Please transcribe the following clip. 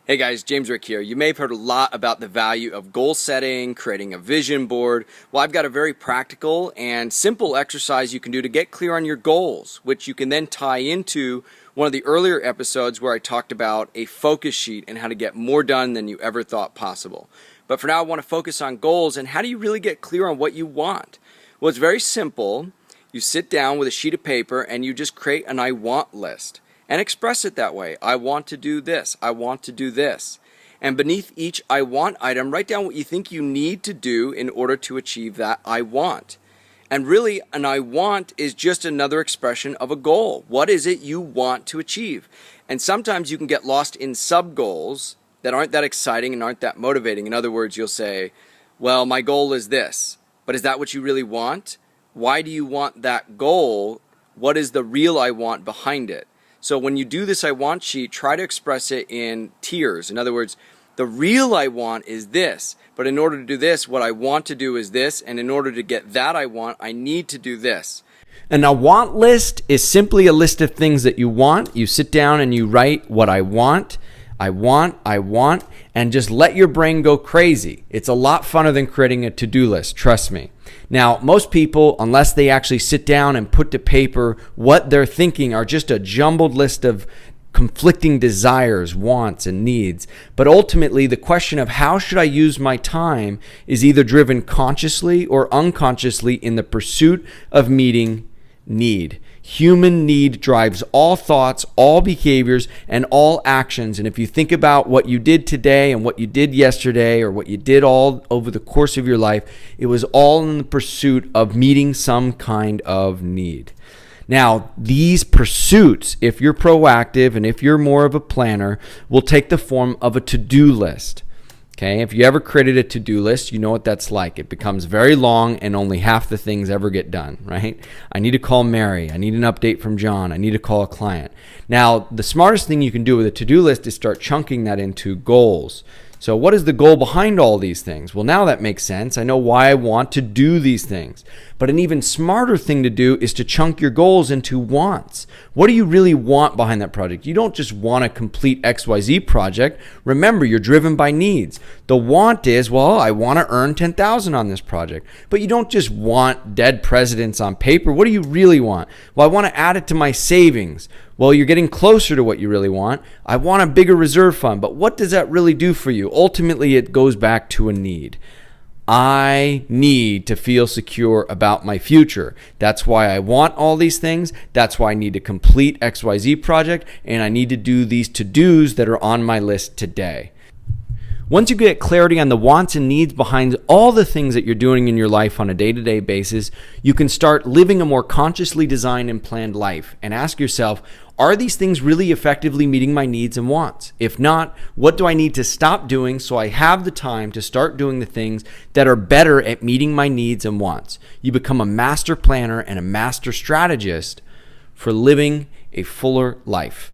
Hey guys, James Rick here. You may have heard a lot about the value of goal setting, creating a vision board. Well, I've got a very practical and simple exercise you can do to get clear on your goals, which you can then tie into one of the earlier episodes where I talked about a focus sheet and how to get more done than you ever thought possible. But for now, I want to focus on goals and how do you really get clear on what you want? Well, it's very simple. You sit down with a sheet of paper and you just create an I want list. And express it that way. I want to do this. I want to do this. And beneath each I want item, write down what you think you need to do in order to achieve that I want. And really, an I want is just another expression of a goal. What is it you want to achieve? And sometimes you can get lost in sub-goals that aren't that exciting and aren't that motivating. In other words, you'll say, well, my goal is this. But is that what you really want? Why do you want that goal? What is the real I want behind it? So when you do this I want sheet, try to express it in tiers. In other words, the real I want is this, but in order to do this, what I want to do is this, and in order to get that I want, I need to do this. An I want list is simply a list of things that you want. You sit down and you write what I want, and just let your brain go crazy. It's a lot funner than creating a to-do list, trust me. Now, most people, unless they actually sit down and put to paper what they're thinking, are just a jumbled list of conflicting desires, wants, and needs. But ultimately, the question of how should I use my time is either driven consciously or unconsciously in the pursuit of meeting need. Human need drives all thoughts, all behaviors, and all actions. And if you think about what you did today and what you did yesterday or what you did all over the course of your life, it was all in the pursuit of meeting some kind of need. Now, these pursuits, if you're proactive and if you're more of a planner, will take the form of a to-do list. Okay, if you ever created a to-do list, you know what that's like. It becomes very long and only half the things ever get done, right? I need to call Mary. I need an update from John. I need to call a client. Now, the smartest thing you can do with a to-do list is start chunking that into goals. So what is the goal behind all these things? Well, now that makes sense. I know why I want to do these things. But an even smarter thing to do is to chunk your goals into wants. What do you really want behind that project? You don't just want a complete XYZ project. Remember, you're driven by needs. The want is, well, I want to earn $10,000 on this project. But you don't just want dead presidents on paper. What do you really want? Well, I want to add it to my savings. Well, you're getting closer to what you really want. I want a bigger reserve fund, but what does that really do for you? Ultimately, it goes back to a need. I need to feel secure about my future. That's why I want all these things. That's why I need to complete XYZ project, and I need to do these to-dos that are on my list today. Once you get clarity on the wants and needs behind all the things that you're doing in your life on a day-to-day basis, you can start living a more consciously designed and planned life and ask yourself, are these things really effectively meeting my needs and wants? If not, what do I need to stop doing so I have the time to start doing the things that are better at meeting my needs and wants? You become a master planner and a master strategist for living a fuller life.